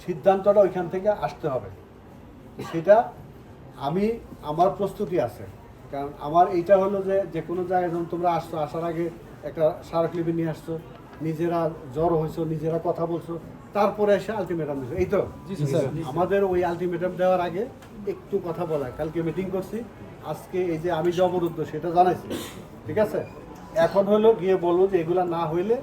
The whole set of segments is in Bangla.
সিদ্ধান্তটা ওইখান থেকে আসতে হবে। সেটা আমার প্রস্তুতি আছে, কারণ আমার এইটা হলো যে কোনো জায়গায় যখন তোমরা আসছো, আসার আগে একটা স্মারকলিপি নিয়ে আসছো, নিজেরা জড়ো হয়েছো, নিজেরা কথা বলছো, তারপরে এসে আলটিমেটাম দিছো। এই তো আমাদের ওই আলটিমেটাম দেওয়ার আগে একটু কথা বলা, কালকে মিটিং করছি, আজকে এই যে আমি যে অবরুদ্ধ সেটা জানাইছি, ঠিক আছে। এখন হলো গিয়ে বলবো যে এগুলা না হইলে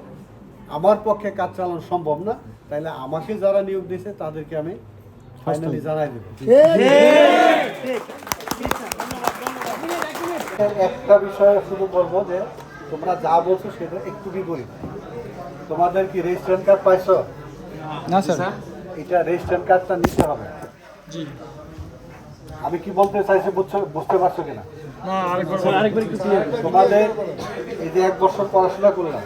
আমার পক্ষে কাজ চালানো সম্ভব না, তাইলে আমাকে যারা নিয়োগ দিয়েছে তাদেরকে আমি ফাইনালি জানাই দেব। একটা বিষয় শুধু বলবো যে তোমরা যা বলছো সেটা একটু বিপরীত। তোমাদের কি রেজিস্ট্রেশন কার্ড পাইছো? না স্যার। এটা রেজিস্ট্রেশন কার্ডটা নিতে হবে। জি। আমি কি বলতে চাইছি বুঝতে পারছো কিনা? না, আরেকবার একটু ক্লিয়ার। তোমাদের এই যে 1 বছর পড়াশোনা করলাম,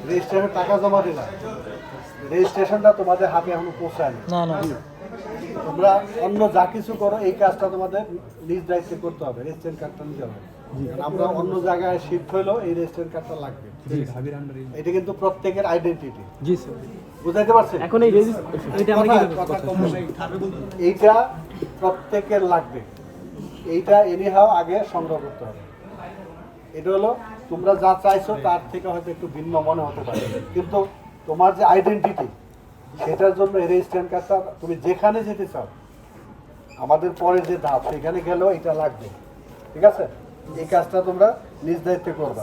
রেজিস্ট্রেশনের টাকা জমা দিলাম, রেজিস্ট্রেশনটা তোমাদের হাতে এখনো পৌঁছায়নি। না না, তোমরা অন্য যা কিছু করো এই কাজটা তোমাদের নিজ দায়িত্বে করতে হবে, রেজিস্ট্রেশন কার্ডটা নিতে হবে। আমরা অন্য জায়গায় শিফট হইলেও এই রেজিস্ট্রেশন কার্ডটা লাগবে। এটা কিন্তু প্রত্যেকের আইডেন্টিটি। জি স্যার। বুঝাইতে পারছেন? এখন এই এইটা প্রত্যেকের লাগবে, এইটা এনিহাও আগে সংগ্রহ করতে হবে। এটা হলো তোমরা যা চাইছো তার থেকে হয়তো একটু ভিন্ন মনে হতে পারে, কিন্তু তোমার যে আইডেন্টিটি সেটার জন্য এই রেজিস্ট্রেশন কার্ডটা তুমি যেখানে যেতে চাও, আমাদের পরে যে ধাপ সেখানে গেলেও এটা লাগবে, ঠিক আছে। এই কাজটা তোমরা নিজ দায়িত্বে করবে।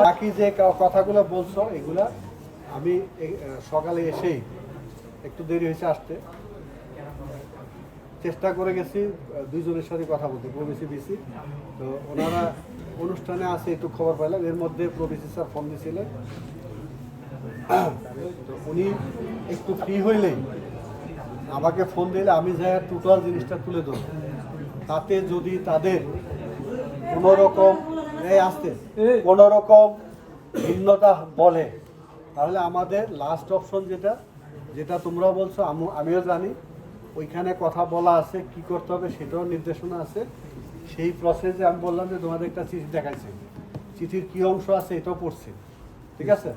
বাকি যে কথাগুলো বলছো এগুলা আমি সকালে এসেই একটু দেরি হয়েছে আসতে, চেষ্টা করে গেছি দুইজনের সাথে কথা বলতে, প্রবিসি বিসি, তো ওনারা অনুষ্ঠানে আছে একটু খবর পাইলাম, এর মধ্যে প্রবিসি স্যার ফোন দিয়েছিলেন, তো উনি একটু ফ্রি হইলেই আমাকে ফোন দিলে আমি যাই টোটাল জিনিসটা তুলে ধরব। তাতে যদি তাদের কোনোরকম কোনোরকম ভিন্নতা বলে, তাহলে আমাদের লাস্ট অপশন যেটা তোমরা বলছো, আমিও জানি, ওইখানে কথা বলা আছে, কি করতে হবে সেটাও নির্দেশনা আছে। সেই প্রসেসে আমি বললাম যে তোমাদের একটা চিঠি দেখাইছি, চিঠির কি অংশ আছে এটাও পড়ছি, ঠিক আছে।